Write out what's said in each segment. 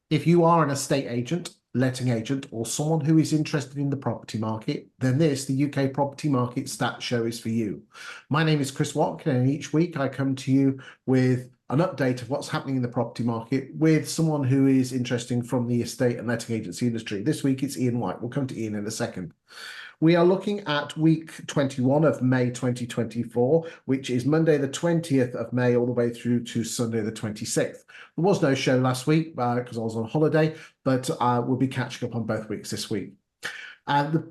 If you are an estate agent, letting agent, or someone who is interested in the property market, then this, the UK Property Market Stats Show, is for you. My name is Chris Watkin, and each week I come to you with an update of what's happening in the property market with someone who is interesting from the estate and letting agency industry. This week it's Iain White. We'll come to Iain in a second. We are looking at week 21 of May 2024, which is Monday the 20th of May all the way through to Sunday the 26th. There was no show last week because I was on holiday, but we'll be catching up on both weeks this week.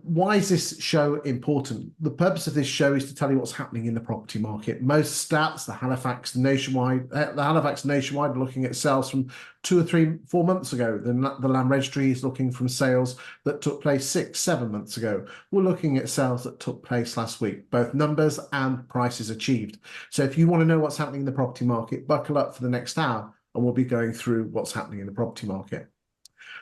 Why is this show important? The purpose of this show is to tell you what's happening in the property market. Most stats, the Halifax Nationwide are looking at sales from 2 or 3, 4 months ago. The Land Registry is looking from sales that took place 6, 7 months ago. We're looking at sales that took place last week, both numbers and prices achieved. So if you want to know what's happening in the property market, buckle up for the next hour and we'll be going through what's happening in the property market.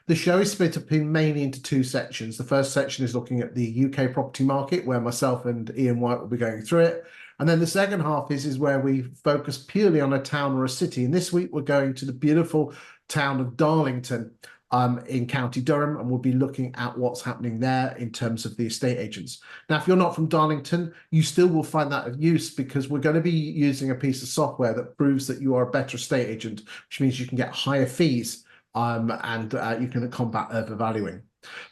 The show is split up mainly into 2 sections. The first section is looking at the UK property market, where myself and Iain White will be going through it. And then the second half is where we focus purely on a town or a city. And this week we're going to the beautiful town of Darlington in County Durham, and we'll be looking at what's happening there in terms of the estate agents. Now, if you're not from Darlington, you still will find that of use because we're going to be using a piece of software that proves that you are a better estate agent, which means you can get higher fees. And you can combat overvaluing.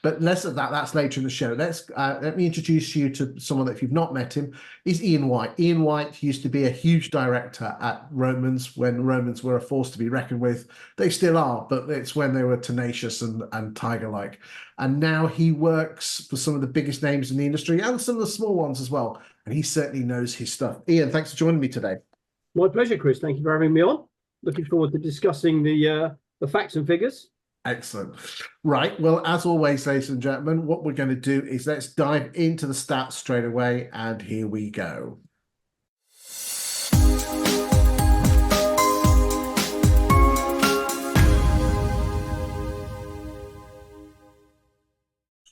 But less of that, that's later in the show. Let me introduce you to someone that, if you've not met him, is Iain White. Iain White used to be a huge director at Romans when Romans were a force to be reckoned with. They still are, but it's when they were tenacious and tiger-like. And now he works for some of the biggest names in the industry and some of the small ones as well. And he certainly knows his stuff. Iain, thanks for joining me today. My pleasure, Chris. Thank you for having me on. Looking forward to discussing the facts and figures. Excellent. Right. Well, as always, ladies and gentlemen, what we're going to do is let's dive into the stats straight away. And here we go.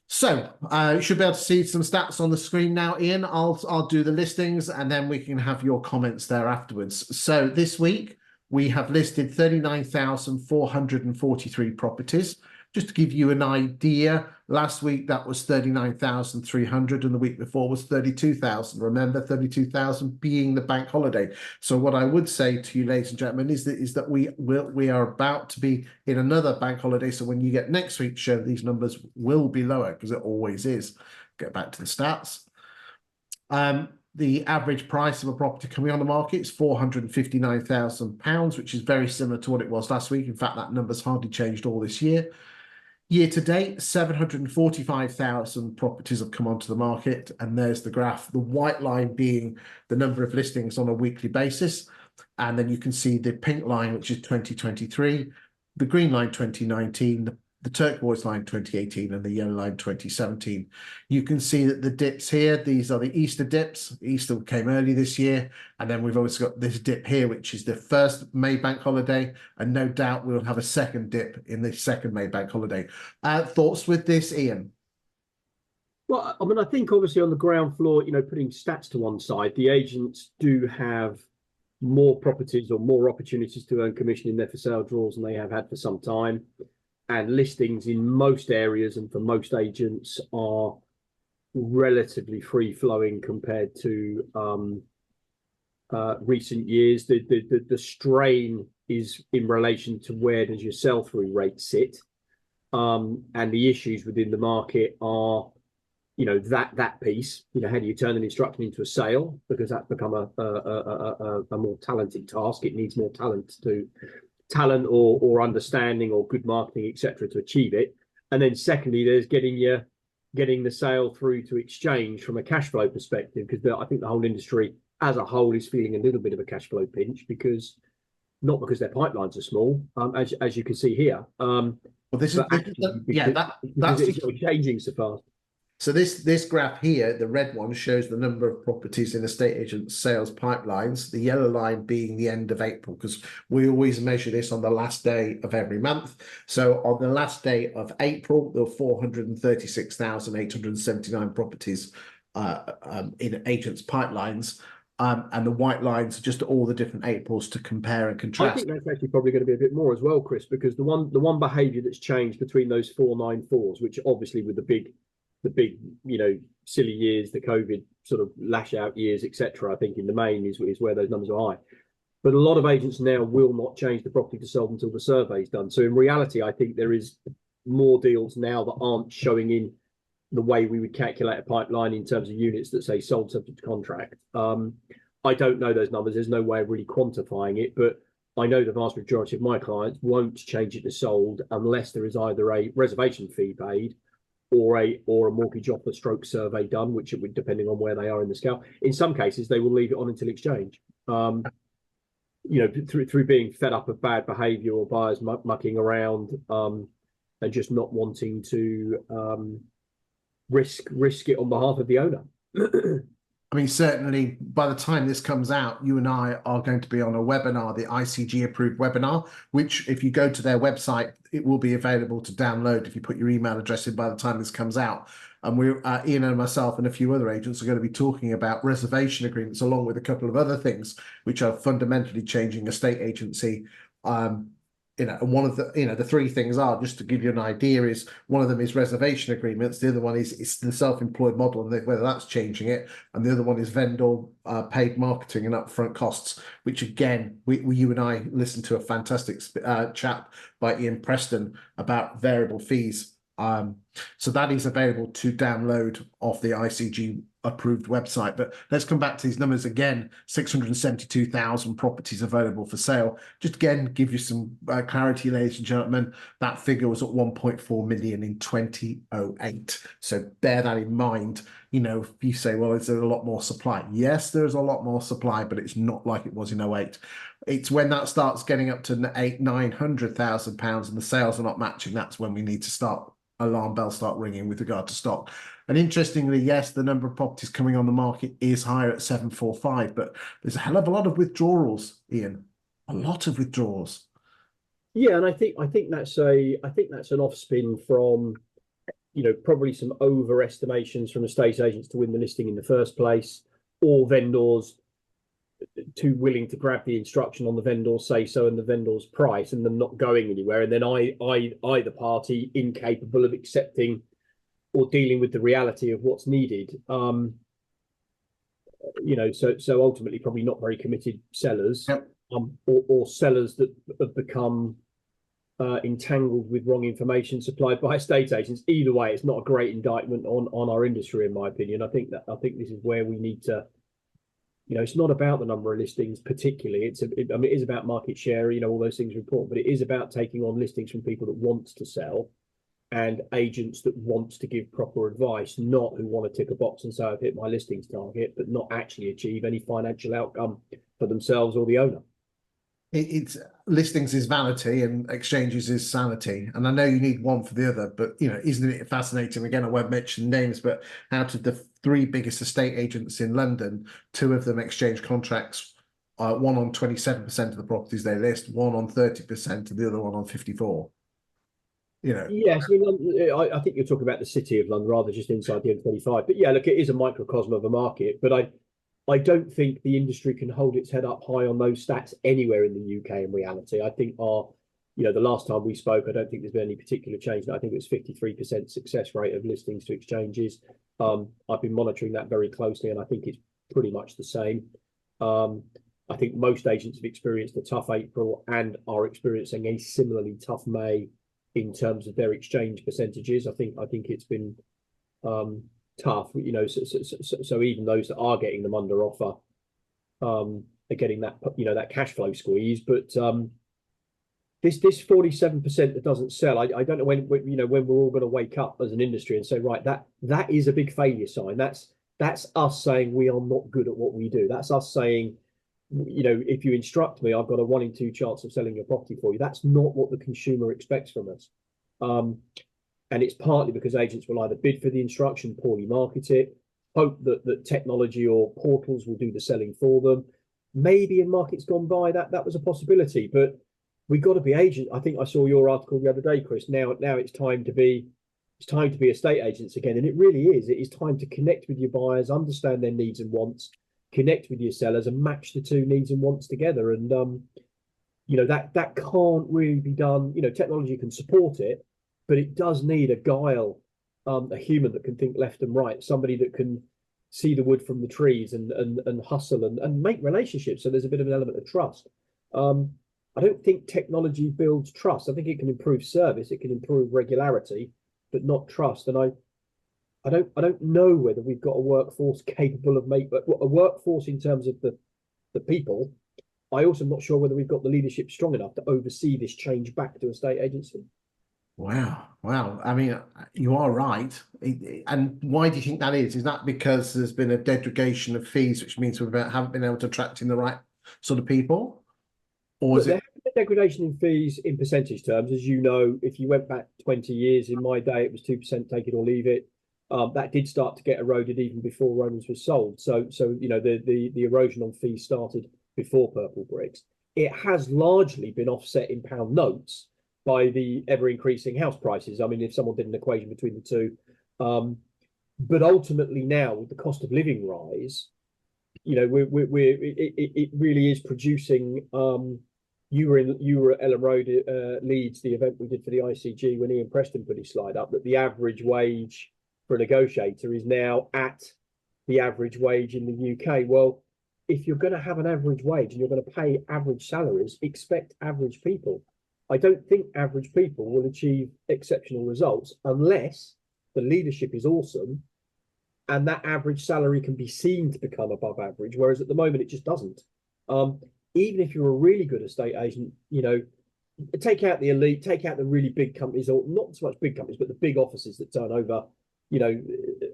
So you should be able to see some stats on the screen now, Iain. I'll do the listings and then we can have your comments there afterwards. So this week, we have listed 39,443 properties. Just to give you an idea, last week that was 39,300 and the week before was 32,000. Remember, 32,000 being the bank holiday. So what I would say to you, ladies and gentlemen, is that we are about to be in another bank holiday. So when you get next week's show, these numbers will be lower because it always is. Get back to the stats. The average price of a property coming on the market is £459,000, which is very similar to what it was last week. In fact, that number's hardly changed all this year. Year to date, 745,000 properties have come onto the market, and there's the graph, the white line being the number of listings on a weekly basis. And then you can see the pink line, which is 2023, the green line 2019, the turquoise line 2018 and the yellow line 2017. You can see that the dips here, these are the Easter dips. Easter came early this year. And then we've also got this dip here, which is the first May bank holiday. And no doubt we'll have a second dip in the second May bank holiday. Thoughts with this, Iain? Well, I mean, I think obviously on the ground floor, putting stats to one side, the agents do have more properties or more opportunities to earn commission in their for sale draws than they have had for some time. And listings in most areas and for most agents are relatively free-flowing compared to recent years. The strain is in relation to where does your sell-through rate sit, and the issues within the market are, that piece. How do you turn an instruction into a sale? Because that's become a more talented task. It needs more talent or understanding or good marketing, etc., to achieve it. And then secondly, there's getting the sale through to exchange from a cash flow perspective, because I think the whole industry as a whole is feeling a little bit of a cash flow pinch, because not because their pipelines are small, as you can see here. Well, this is that's changing so fast. So this graph here, the red one, shows the number of properties in estate agent sales pipelines, the yellow line being the end of April, because we always measure this on the last day of every month. So on the last day of April, there were 436,879 properties in agents' pipelines. and the white lines are just all the different Aprils to compare and I contrast. think that's actually probably going to be a bit more as well, Chris, because the one behaviour that's changed between those 494s, which obviously with the big silly years, the COVID sort of lash out years, etc. I think in the main is where those numbers are high. But a lot of agents now will not change the property to sold until the survey's done. So in reality, I think there is more deals now that aren't showing in the way we would calculate a pipeline in terms of units that say sold subject to contract. I don't know those numbers. There's no way of really quantifying it, but I know the vast majority of my clients won't change it to sold unless there is either a reservation fee paid or a mortgage offer stroke survey done, which it would, depending on where they are in the scale. In some cases, they will leave it on until exchange. Through being fed up of bad behaviour or buyers mucking around, and just not wanting to risk it on behalf of the owner. I mean, certainly by the time this comes out, you and I are going to be on a webinar, the ICG approved webinar, which if you go to their website, it will be available to download if you put your email address in by the time this comes out. And we're Iain and myself and a few other agents are going to be talking about reservation agreements along with a couple of other things which are fundamentally changing estate agency. And one of the three things are, just to give you an idea, is one of them is reservation agreements. The other one is the self-employed model and whether that's changing it. And the other one is vendor paid marketing and upfront costs, which again, you and I listened to a fantastic chat by Ian Preston about variable fees. So that is available to download off the ICG approved website. But let's come back to these numbers again. 672,000 properties available for sale. Just again, give you some clarity, ladies and gentlemen. That figure was at 1.4 million in 2008. So bear that in mind. If you say, well, is there a lot more supply? Yes, there's a lot more supply, but it's not like it was in 08. It's when that starts getting up to £900,000 and the sales are not matching, that's when we need to start alarm bells start ringing with regard to stock. And interestingly, yes, the number of properties coming on the market is higher at 745, but there's a hell of a lot of withdrawals, Iain. A lot of withdrawals. Yeah, and I think that's an offspin from probably some overestimations from estate agents to win the listing in the first place, or vendors too willing to grab the instruction on the vendor's say so and the vendor's price and them not going anywhere, and then either party incapable of accepting or dealing with the reality of what's needed. So ultimately probably not very committed sellers. Yep. Or sellers that have become entangled with wrong information supplied by estate agents. Either way, it's not a great indictment on our industry, in my opinion. I think this is where we need to. It's not about the number of listings particularly. It is about market share. All those things are important, but it is about taking on listings from people that want to sell and agents that want to give proper advice, not who want to tick a box and say I've hit my listings target, but not actually achieve any financial outcome for themselves or the owner. It's listings is vanity and exchanges is sanity. And I know you need one for the other, but isn't it fascinating? Again, I won't mention names, but out of the three biggest estate agents in London, two of them exchange contracts, one on 27% of the properties they list, one on 30%, and the other one on 54%. Yes, I think you're talking about the city of London rather just inside the M25. But yeah, look, it is a microcosm of a market, but I don't think the industry can hold its head up high on those stats anywhere in the UK in reality. I think the last time we spoke, I don't think there's been any particular change. I think it was 53% success rate of listings to exchanges. I've been monitoring that very closely and I think it's pretty much the same. I think most agents have experienced a tough April and are experiencing a similarly tough May in terms of their exchange percentages. I think it's been tough, so even those that are getting them under offer are getting that that cash flow squeeze. But this 47% that doesn't sell, I don't know when we're all going to wake up as an industry and say, right, that is a big failure sign. That's us saying we are not good at what we do. That's us saying, if you instruct me, I've got a 1 in 2 chance of selling your property for you. That's not what the consumer expects from us. And it's partly because agents will either bid for the instruction, poorly market it, hope that technology or portals will do the selling for them. Maybe in markets gone by that was a possibility, but we've got to be agent. I think I saw your article the other day, Chris. Now it's time to be estate agents again, and it really is. It is time to connect with your buyers, understand their needs and wants, connect with your sellers and match the two needs and wants together. And you know, that can't really be done. You know, technology can support it, but it does need a guile, a human that can think left and right, somebody that can see the wood from the trees and hustle and make relationships. So there's a bit of an element of trust. I don't think technology builds trust. I think it can improve service, it can improve regularity, but not trust. And I don't know whether we've got a workforce capable of a workforce in terms of the people. I also am not sure whether we've got the leadership strong enough to oversee this change back to a state agency. Wow. Wow. I mean, you are right. And why do you think that is? Is that because there's been a degradation of fees, which means we haven't been able to attract in the right sort of people? Or is There it? has been degradation in fees in percentage terms. As you know, if you went back 20 years, in my day, it was 2%, take it or leave it. That did start to get eroded even before Romans was sold. So you know, the erosion on fees started before Purple Bricks. It has largely been offset in pound notes by the ever increasing house prices. I mean, if someone did an equation between the two, but ultimately now with the cost of living rise, you know, it really is producing. You were at Ellen Road, Leeds, the event we did for the ICG when Ian Preston put his slide up, that the average wage for a negotiator is now at the average wage in the UK. Well, if you're going to have an average wage and you're going to pay average salaries, expect average people. I don't think average people will achieve exceptional results unless the leadership is awesome and that average salary can be seen to become above average, whereas at the moment it just doesn't. Even if you're a really good estate agent, you know, take out the elite, take out the really big companies, or not so much big companies, but the big offices that turn over, you know,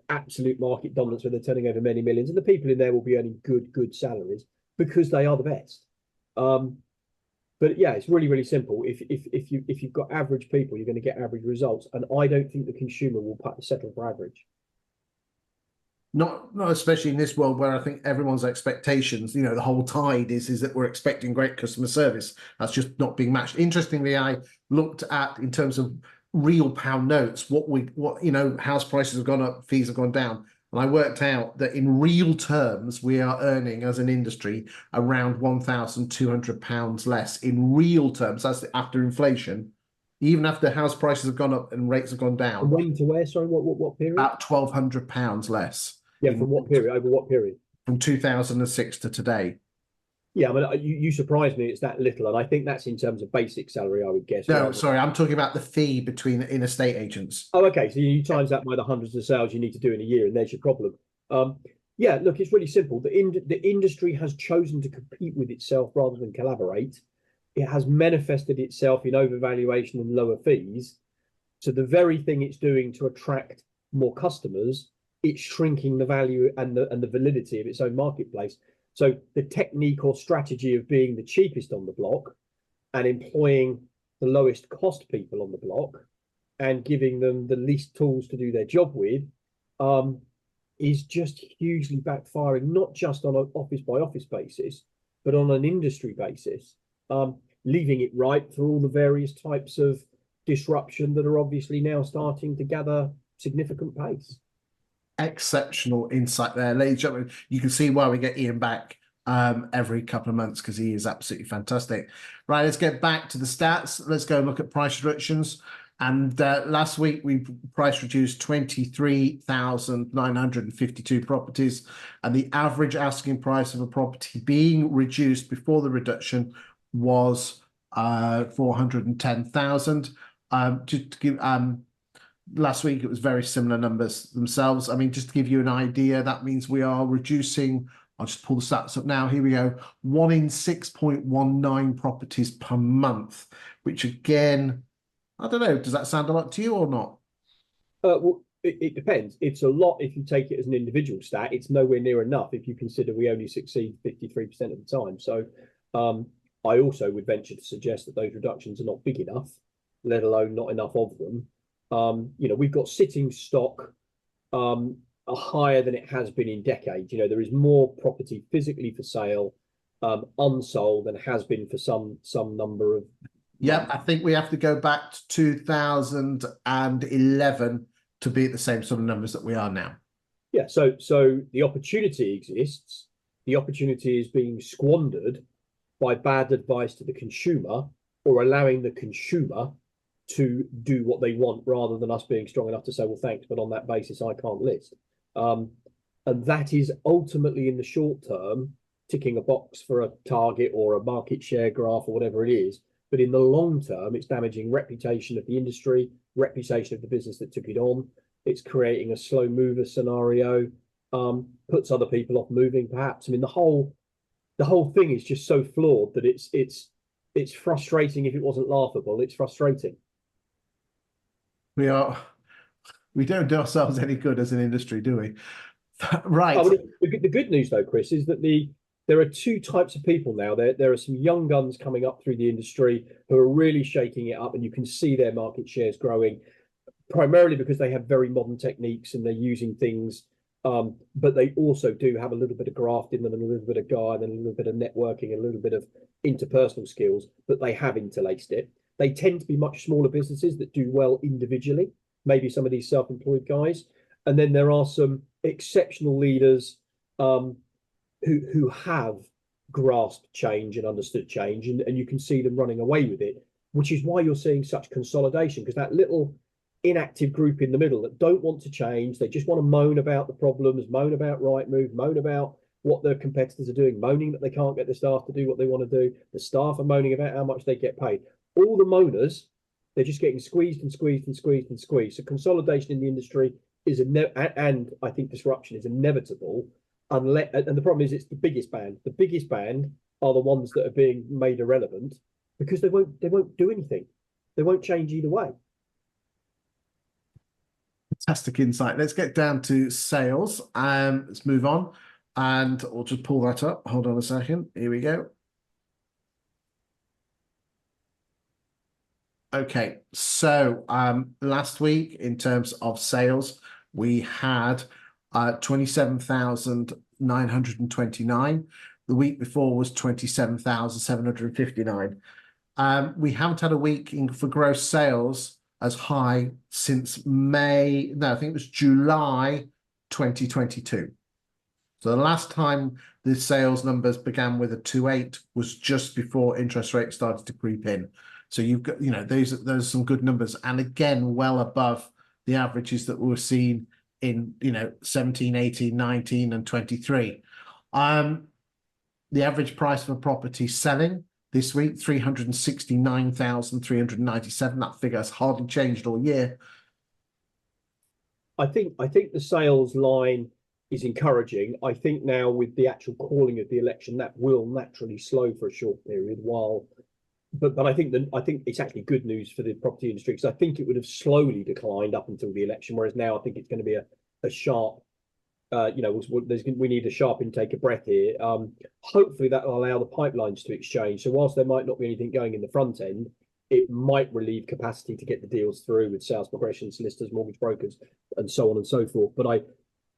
absolute market dominance where they're turning over many millions, and the people in there will be earning good salaries because they are the best. But yeah, it's really simple. If you've got average people, you're going to get average results, and I don't think the consumer will settle for average. Not especially in this world where I think everyone's expectations, you know, the whole tide is that we're expecting great customer service. That's just not being matched. Interestingly, I looked at in terms of real pound notes, what you know, house prices have gone up, fees have gone down. And I worked out that in real terms, we are earning as an industry around £1,200 less in real terms. That's after inflation, even after house prices have gone up and rates have gone And down, when to where? Sorry, what period? about £1,200 less. Yeah, from what period? Over what period? From 2006 to today. Yeah, I mean, you surprised me. It's that little, and I think that's in terms of basic salary, I would guess. No, sorry, I'm talking about the fee between in estate agents. Oh, okay. So you times that by the hundreds of sales you need to do in a year, and there's your problem. Yeah, look, it's really simple. The industry has chosen to compete with itself rather than collaborate. It has manifested itself in overvaluation and lower fees. So the very thing it's doing to attract more customers, it's shrinking the value and the validity of its own marketplace. So the technique or strategy of being the cheapest on the block and employing the lowest cost people on the block and giving them the least tools to do their job with is just hugely backfiring, not just on an office by office basis, but on an industry basis, leaving it ripe for all the various types of disruption that are obviously now starting to gather significant pace. Exceptional insight there, ladies and gentlemen. You can see why we get Iain back every couple of months because he is absolutely fantastic. Right, let's get back to the stats. Let's go and look at price reductions. And last week we price reduced 23,952 properties, and the average asking price of a property being reduced before the reduction was 410,000. Just to give last week it was very similar numbers themselves. I mean, just to give you an idea, that means we are reducing, I'll just pull the stats up now. Here we go. 1 in 6.19 properties per month, which again, I don't know, does that sound a lot to you or not? Well, it depends. It's a lot if you take it as an individual stat. It's nowhere near enough if you consider we only succeed 53% of the time. So I also would venture to suggest that those reductions are not big enough, let alone not enough of them. You know, we've got sitting stock higher than it has been in decades. You know, there is more property physically for sale unsold than has been for some number of Yeah, I think we have to go back to 2011 to be at the same sort of numbers that we are now. Yeah, so the opportunity exists. the opportunity is being squandered by bad advice to the consumer, or allowing the consumer to do what they want rather than us being strong enough to say, well, thanks, but on that basis, I can't list. And that is ultimately, in the short term, ticking a box for a target or a market share graph or whatever it is. But in the long term, it's damaging reputation of the industry, reputation of the business that took it on. It's creating a slow mover scenario, puts other people off moving, perhaps. I mean, the whole thing is just so flawed that it's frustrating. If it wasn't laughable, it's frustrating. We don't do ourselves any good as an industry, do we? Right. Oh, the good news, though, Chris, is that there are two types of people now. There are some young guns coming up through the industry who are really shaking it up, and you can see their market shares growing, primarily because they have very modern techniques and they're using things. But they also do have a little bit of graft in them, and a little bit of guide, and a little bit of networking, and a little bit of interpersonal skills, but they have interlaced it. They tend to be much smaller businesses that do well individually, maybe some of these self-employed guys. And then there are some exceptional leaders who have grasped change and understood change, and you can see them running away with it, which is why you're seeing such consolidation, because that little inactive group in the middle that don't want to change, they just want to moan about the problems, moan about Rightmove, moan about what their competitors are doing, moaning that they can't get the staff to do what they want to do. The staff are moaning about how much they get paid. All the moaners, they're just getting squeezed and squeezed and squeezed and squeezed. So consolidation in the industry is and I think disruption is inevitable, unless, and the problem is it's the biggest band. The biggest band are the ones that are being made irrelevant because they won't do anything. They won't change either way. Fantastic insight. Let's get down to sales. Let's move on, and we'll just pull that up. Hold on a second. Here we go. Okay, so last week in terms of sales, we had 27,929. The week before was 27,759. We haven't had a week for gross sales as high since May. No, I think it was July 2022. So the last time the sales numbers began with a 2.8 was just before interest rates started to creep in. So you've got, those are some good numbers, and again, well above the averages that we were seeing in 17, 18, 19, and 23. The average price for property selling this week, 369,397. That figure has hardly changed all year. I think the sales line is encouraging. I think now with the actual calling of the election, that will naturally slow for a short period but I think it's actually good news for the property industry, because I think it would have slowly declined up until the election, whereas now I think it's going to be a sharp, we need a sharp intake of breath here. Hopefully that will allow the pipelines to exchange. So whilst there might not be anything going in the front end, it might relieve capacity to get the deals through with sales progression, solicitors, mortgage brokers, and so on and so forth. But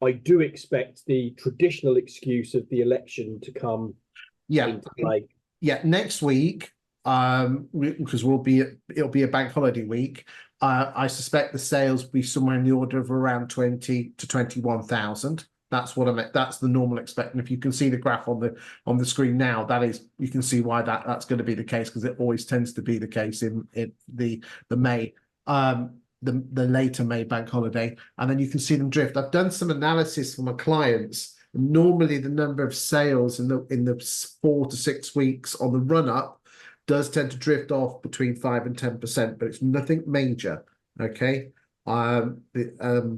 I do expect the traditional excuse of the election to come into play. Yeah, next week, because it'll be a bank holiday week. I suspect the sales will be somewhere in the order of around 20 to 21,000. That's what that's the normal expect. And if you can see the graph on the screen now, you can see why that's going to be the case, because it always tends to be the case in the May, the later May bank holiday, and then you can see them drift. I've done some analysis for my clients. Normally, the number of sales in the 4 to 6 weeks on the run up does tend to drift off between 5 and 10%, but it's nothing major. Okay. And the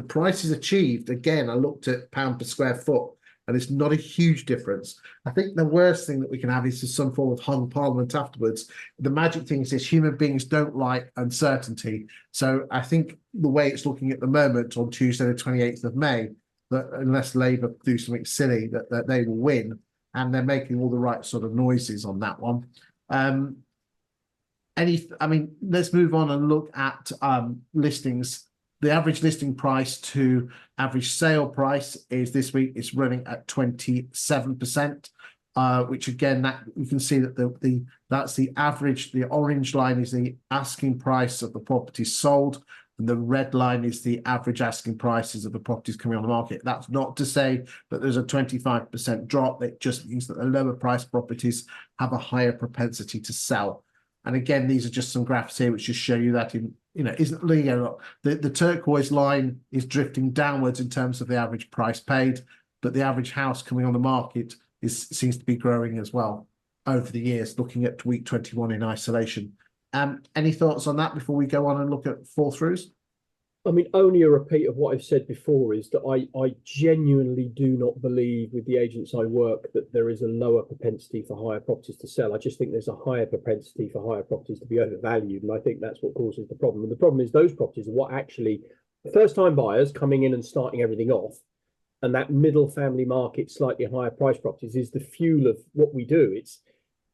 prices achieved, again, I looked at pound per square foot, and it's not a huge difference. I think the worst thing that we can have is some form of hung parliament afterwards. The magic thing is human beings don't like uncertainty. So I think the way it's looking at the moment on Tuesday, the 28th of May, that unless Labour do something silly, that they will win. And they're making all the right sort of noises on that one. Let's move on and look at listings. The average listing price to average sale price is this week is running at 27%, which again, that you can see that that's the average. The orange line is the asking price of the property sold. and the red line is the average asking prices of the properties coming on the market. That's not to say that there's a 25% drop. It just means that the lower price properties have a higher propensity to sell. And again, these are just some graphs here which just show you that the turquoise line is drifting downwards in terms of the average price paid, but the average house coming on the market seems to be growing as well over the years, looking at week 21 in isolation. Any thoughts on that before we go on and look at fall throughs? I mean, only a repeat of what I've said before is that I genuinely do not believe with the agents I work that there is a lower propensity for higher properties to sell. I just think there's a higher propensity for higher properties to be overvalued. And I think that's what causes the problem. And the problem is those properties are what actually first-time buyers coming in and starting everything off. And that middle family market, slightly higher price properties is the fuel of what we do. It's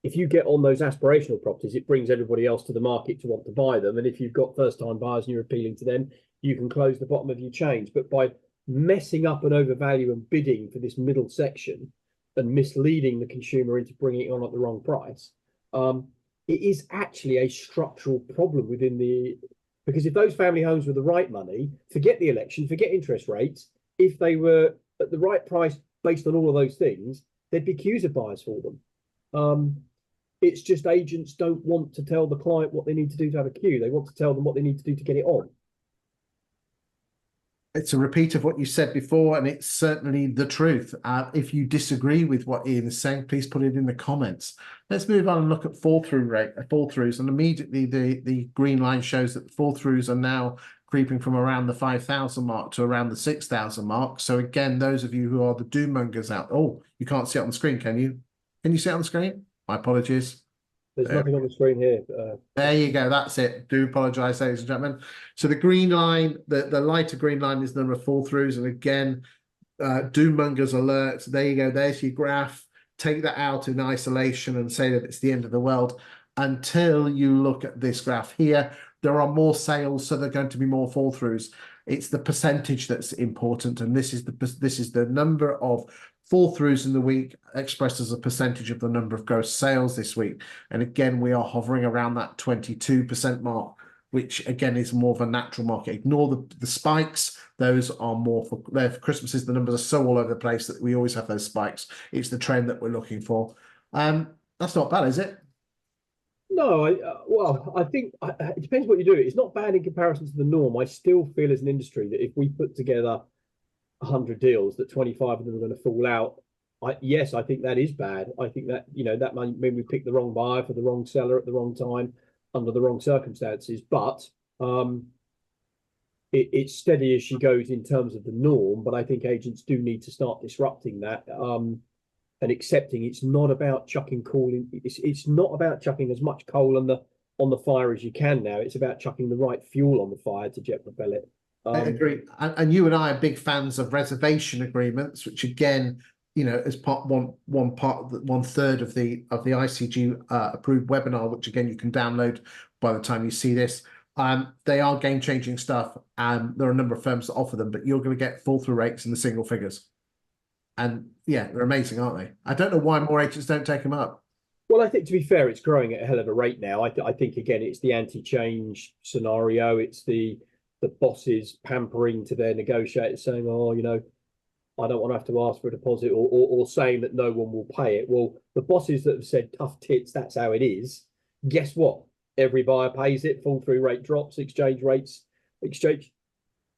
if you get on those aspirational properties, it brings everybody else to the market to want to buy them. And if you've got first-time buyers and you're appealing to them, you can close the bottom of your chains. But by messing up and overvalue and bidding for this middle section and misleading the consumer into bringing it on at the wrong price, it is actually a structural problem within because if those family homes were the right money, forget the election, forget interest rates, if they were at the right price based on all of those things, there'd be queues of buyers for them. It's just agents don't want to tell the client what they need to do to have a queue. They want to tell them what they need to do to get it on. It's a repeat of what you said before, and it's certainly the truth. If you disagree with what Iain is saying, please put it in the comments. Let's move on and look at fall throughs, and immediately the green line shows that fall throughs are now creeping from around the 5,000 mark to around the 6,000 mark. So again, those of you who are the doom mongers out, you can't see it on the screen, can you? Can you see it on the screen? My apologies. There's nothing on the screen here. There you go. That's it. Do apologise, ladies and gentlemen. So the green line, the lighter green line is the number of fall throughs. And again, doom mongers alert. There you go. There's your graph. Take that out in isolation and say that it's the end of the world until you look at this graph here. There are more sales, so there are going to be more fall throughs. It's the percentage that's important, and this is the number of fall throughs in the week expressed as a percentage of the number of gross sales this week. And again, we are hovering around that 22% mark, which again is more of a natural market. Ignore the spikes. Those are more for Christmases. The numbers are so all over the place that we always have those spikes. It's the trend that we're looking for. That's not bad, is it? No, I think it depends what you do. It's not bad in comparison to the norm. I still feel as an industry that if we put together 100 deals, that 25 of them are going to fall out. Yes, I think that is bad. I think that that might mean we picked the wrong buyer for the wrong seller at the wrong time under the wrong circumstances. But it's steady as she goes in terms of the norm. But I think agents do need to start disrupting that. And accepting it's not about chucking coal in. It's not about chucking as much coal on the fire as you can now. It's about chucking the right fuel on the fire to jet propel it. I agree, and you and I are big fans of reservation agreements, which again, as one third of the ICG approved webinar, which again you can download by the time you see this. They are game-changing stuff, and there are a number of firms that offer them, but you're going to get fall-through rates in the single figures. And yeah, they're amazing, aren't they? I don't know why more agents don't take them up. Well, I think to be fair, it's growing at a hell of a rate now. I think again, it's the anti-change scenario. It's the bosses pampering to their negotiators, saying, "Oh, I don't want to have to ask for a deposit," or saying that no one will pay it. Well, the bosses that have said tough tits, that's how it is. Guess what? Every buyer pays it. Fall through rate drops. Exchange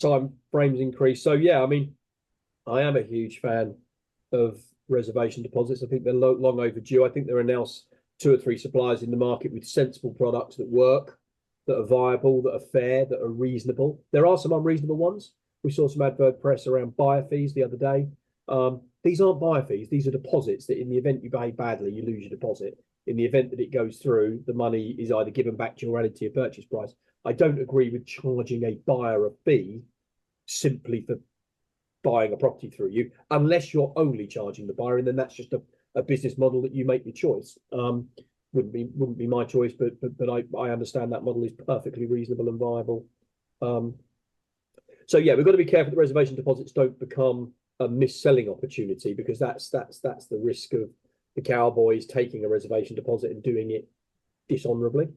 time frames increase. So yeah, I mean, I am a huge fan of reservation deposits. I think they're long overdue. I think there are now 2 or 3 suppliers in the market with sensible products that work, that are viable, that are fair, that are reasonable. There are some unreasonable ones. We saw some advert press around buyer fees the other day. These aren't buyer fees. These are deposits that in the event you behave badly, you lose your deposit. In the event that it goes through, the money is either given back to you or added to your purchase price. I don't agree with charging a buyer a fee simply for buying a property through you, unless you're only charging the buyer, and then that's just a business model that you make your choice. Wouldn't be my choice, but I understand that model is perfectly reasonable and viable. So yeah, we've got to be careful that reservation deposits don't become a mis-selling opportunity, because that's the risk of the cowboys taking a reservation deposit and doing it dishonorably.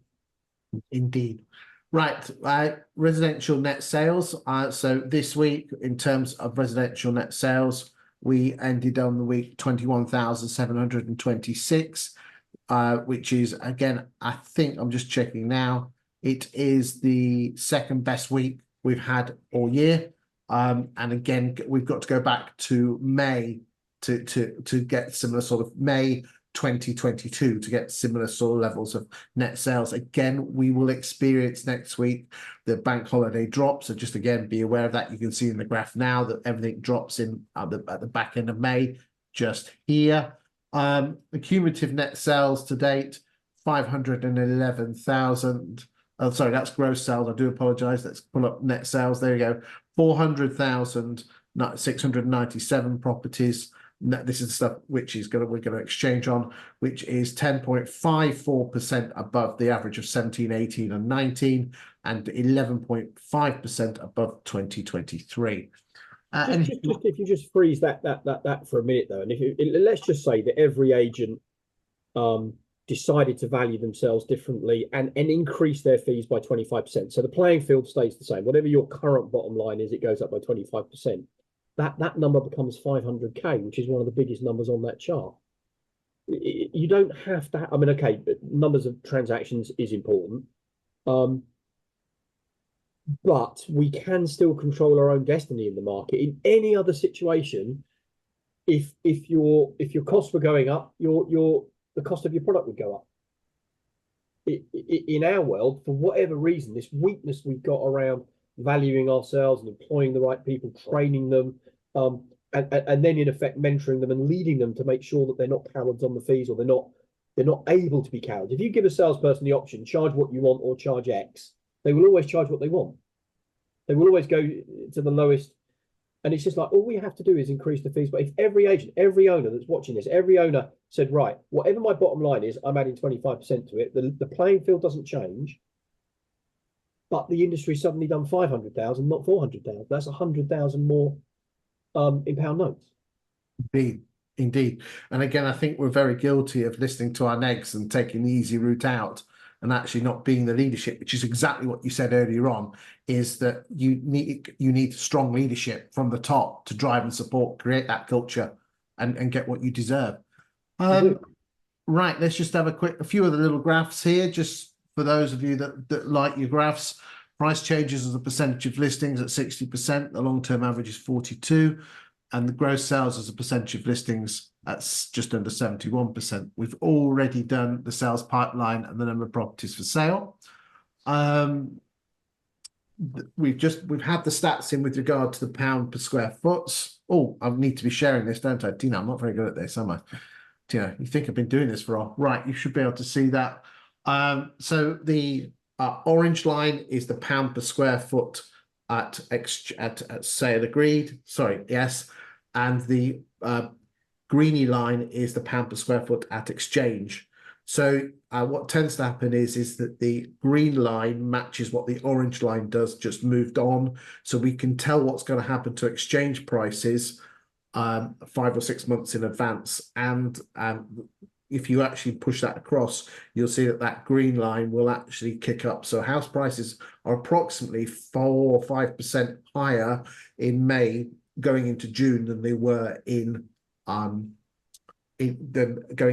Indeed. Right, residential net sales. So this week, in terms of residential net sales, we ended on the week 21,726, which is, again, I think I'm just checking now. It is the second best week we've had all year. And again, we've got to go back to May to get similar sort of May 2022 to get similar sort of levels of net sales. Again, we will experience next week the bank holiday drop. So just again, be aware of that. You can see in the graph now that everything drops in at the back end of May, just here. The cumulative net sales to date, 511,000. Oh, sorry, that's gross sales. I do apologize. Let's pull up net sales. There you go. 400,697 properties. This is the stuff which is we're going to exchange on, which is 10.54% above the average of 17, 18, and 19, and 11.5% above 2023. If you just freeze that for a minute though, and let's just say that every agent decided to value themselves differently and increase their fees by 25%. So the playing field stays the same. Whatever your current bottom line is, it goes up by 25%. That number becomes 500k, which is one of the biggest numbers on that chart. You don't have to. I mean, okay, but numbers of transactions is important, but we can still control our own destiny in the market. In any other situation, if your costs were going up, the cost of your product would go up. In our world, for whatever reason, this weakness we've got around valuing ourselves and employing the right people, training them, and then in effect mentoring them and leading them to make sure that they're not cowards on the fees, or they're not able to be cowards. If you give a salesperson the option, charge what you want or charge X, they will always charge what they want. They will always go to the lowest. And it's just like, all we have to do is increase the fees. But if every agent, every owner that's watching this, every owner said, right, whatever my bottom line is, I'm adding 25% to it, the playing field doesn't change. But the industry suddenly done 500,000, not 400,000. That's 100,000 more in pound notes. Indeed. And again, I think we're very guilty of listening to our negs and taking the easy route out and actually not being the leadership, which is exactly what you said earlier on, is that you need strong leadership from the top to drive and support, create that culture and get what you deserve. Right, let's just have a few of the little graphs here, just for those of you that like your graphs. Price changes as a percentage of listings at 60%. The long-term average is 42%. And the gross sales as a percentage of listings at just under 71%. We've already done the sales pipeline and the number of properties for sale. We've had the stats in with regard to the pound per square foot. Oh, I need to be sharing this, don't I? Tina, I'm not very good at this, am I? Tina, you think I've been doing this for a while. Right, you should be able to see that. So the orange line is the pound per square foot at sale agreed. Sorry, yes. And the greeny line is the pound per square foot at exchange. So what tends to happen is that the green line matches what the orange line does, just moved on. So we can tell what's going to happen to exchange prices 5 or 6 months in advance. And if you actually push that across, you'll see that green line will actually kick up. So house prices are approximately 4 or 5% higher in May going into June than they were in going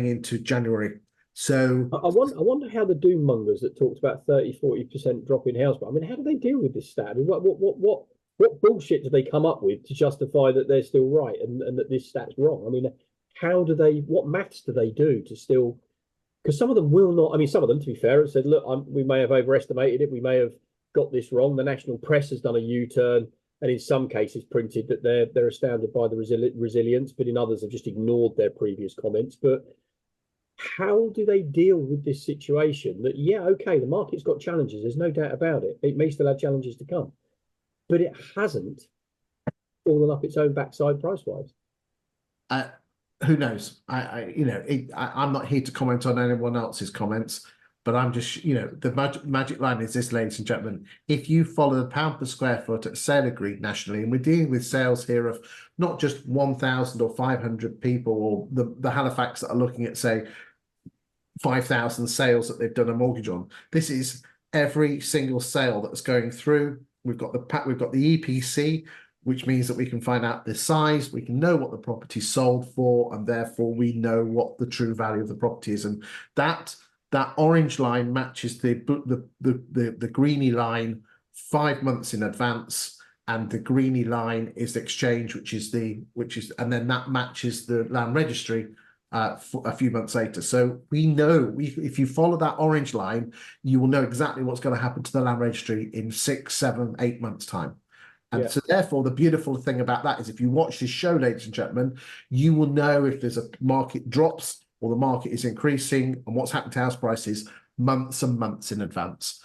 into January. So I wonder how the doom mongers that talked about 30-40% drop in house, I mean, how do they deal with this stat? I mean, what bullshit do they come up with to justify that they're still right and that this stat's wrong? I mean, what maths do they do to still, because some of them will not, I mean, some of them, to be fair, have said, look, we may have overestimated it, we may have got this wrong. The national press has done a U-turn, and in some cases printed that they're astounded by the resilience, but in others have just ignored their previous comments. But how do they deal with this situation that, yeah, okay, the market's got challenges, there's no doubt about it. It may still have challenges to come, but it hasn't fallen up its own backside price-wise. Who knows? I'm not here to comment on anyone else's comments, but I'm just, the magic line is this, ladies and gentlemen. If you follow the pound per square foot at sale agreed nationally, and we're dealing with sales here of not just 1,000 or 500 people, or the Halifax that are looking at, say, 5,000 sales that they've done a mortgage on. This is every single sale that's going through. We've got the EPC, which means that we can find out the size, we can know what the property sold for, and therefore we know what the true value of the property is. And that orange line matches the greeny line 5 months in advance, and the greeny line is the exchange, and then that matches the land registry for a few months later. So we know if you follow that orange line, you will know exactly what's going to happen to the land registry in 6, 7, 8 months' time. And so therefore, the beautiful thing about that is if you watch this show, ladies and gentlemen, you will know if there's a market drops or the market is increasing and what's happened to house prices months and months in advance.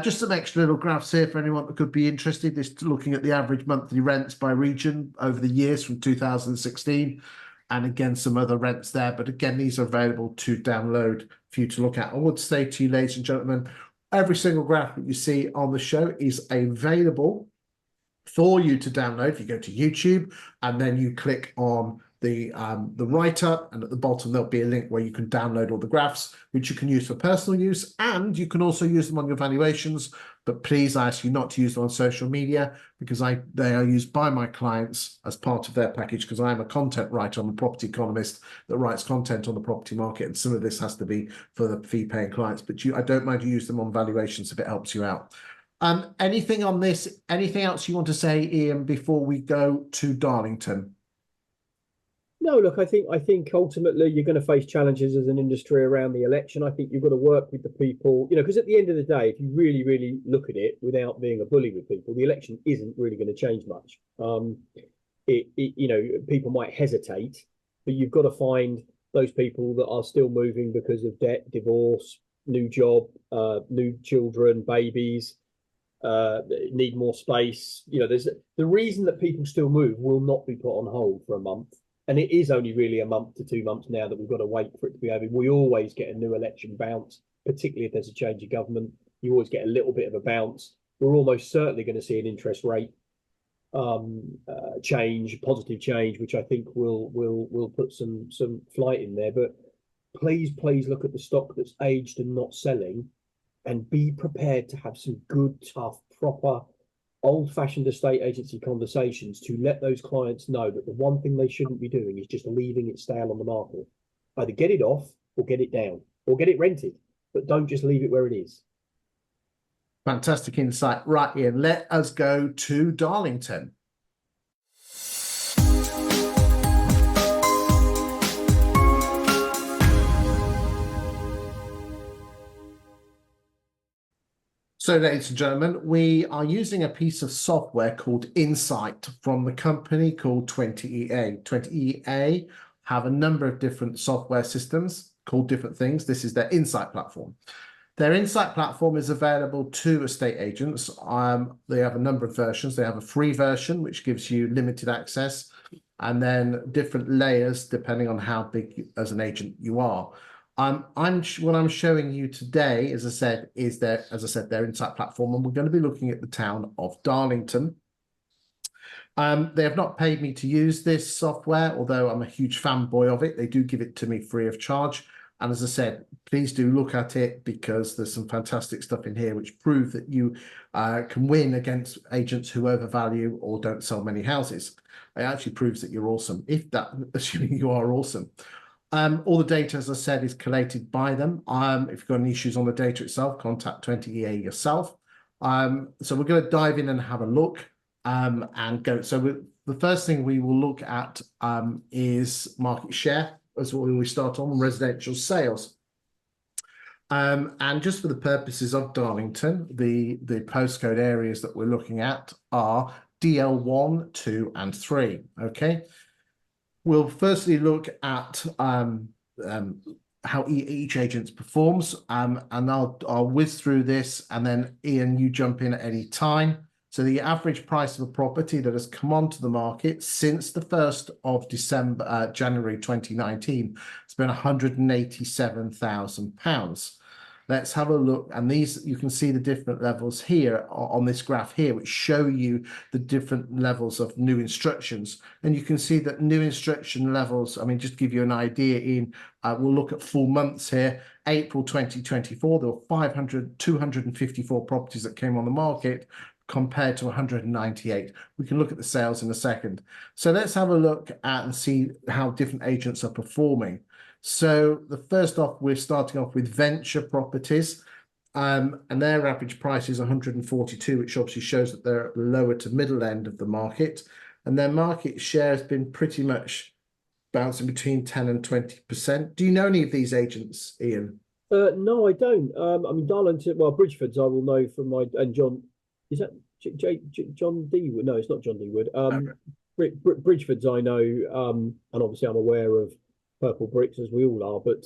Just some extra little graphs here for anyone that could be interested. This looking at the average monthly rents by region over the years from 2016. And again, some other rents there. But again, these are available to download for you to look at. I would say to you, ladies and gentlemen, every single graph that you see on the show is available for you to download. If you go to YouTube and then you click on the write-up, and at the bottom there'll be a link where you can download all the graphs, which you can use for personal use, and you can also use them on your valuations. But please, I ask you not to use them on social media, because they are used by my clients as part of their package, because I am a content writer. I'm a property economist that writes content on the property market, and some of this has to be for the fee-paying clients. But I don't mind you use them on valuations if it helps you out. Anything on this? Anything else you want to say, Iain, before we go to Darlington? No, look, I think ultimately you're going to face challenges as an industry around the election. I think you've got to work with the people, because at the end of the day, if you really, really look at it without being a bully with people, the election isn't really going to change much. People might hesitate, but you've got to find those people that are still moving because of debt, divorce, new job, new children, babies, need more space. There's the reason that people still move will not be put on hold for a month. And it is only really a month to 2 months now that we've got to wait for it to be over. We always get a new election bounce, particularly if there's a change of government. You always get a little bit of a bounce. We're almost certainly going to see an interest rate change, positive change, which I think will put some flight in there. But please look at the stock that's aged and not selling, and be prepared to have some good, tough, proper, old-fashioned estate agency conversations to let those clients know that the one thing they shouldn't be doing is just leaving it stale on the market. Either get it off or get it down or get it rented, but don't just leave it where it is. Fantastic insight. Right, Iain, let us go to Darlington. So, ladies and gentlemen, we are using a piece of software called Insight from the company called 20EA. 20EA have a number of different software systems called different things. This is their Insight platform. Their Insight platform is available to estate agents. They have a number of versions. They have a free version, which gives you limited access, and then different layers depending on how big as an agent you are. What I'm showing you today, as I said, is their Insight platform, and we're going to be looking at the town of Darlington. They have not paid me to use this software, although I'm a huge fanboy of it. They do give it to me free of charge. And as I said, please do look at it, because there's some fantastic stuff in here which prove that you can win against agents who overvalue or don't sell many houses. It actually proves that you're awesome, assuming you are awesome. All the data, as I said, is collated by them. If you've got any issues on the data itself, contact 20EA yourself. So we're going to dive in and have a look and go. So the first thing we will look at is market share. That's what we start on residential sales. And just for the purposes of Darlington, the postcode areas that we're looking at are DL1, 2, and 3. Okay. We'll firstly look at how each agent performs, and I'll whiz through this, and then Iain, you jump in at any time. So the average price of a property that has come onto the market since the 1st of January 2019 has been £187,000. Let's have a look, and these, you can see the different levels here on this graph here, which show you the different levels of new instructions. And you can see that new instruction levels, I mean, just to give you an idea, we'll look at full months here. April 2024, there were 254 properties that came on the market compared to 198. We can look at the sales in a second. So let's have a look at and see how different agents are performing. So the first off, we're starting off with venture properties. And their average price is 142, which obviously shows that they're at the lower to middle end of the market. And their market share has been pretty much bouncing between 10 and 20%. Do you know any of these agents, Ian? No, I don't. I mean, Darlington, well, Bridgeford's I will know from my, and John, is that John D Wood? No, it's not John D Wood. Bridgeford's I know, and obviously I'm aware of Purple Bricks as we all are, but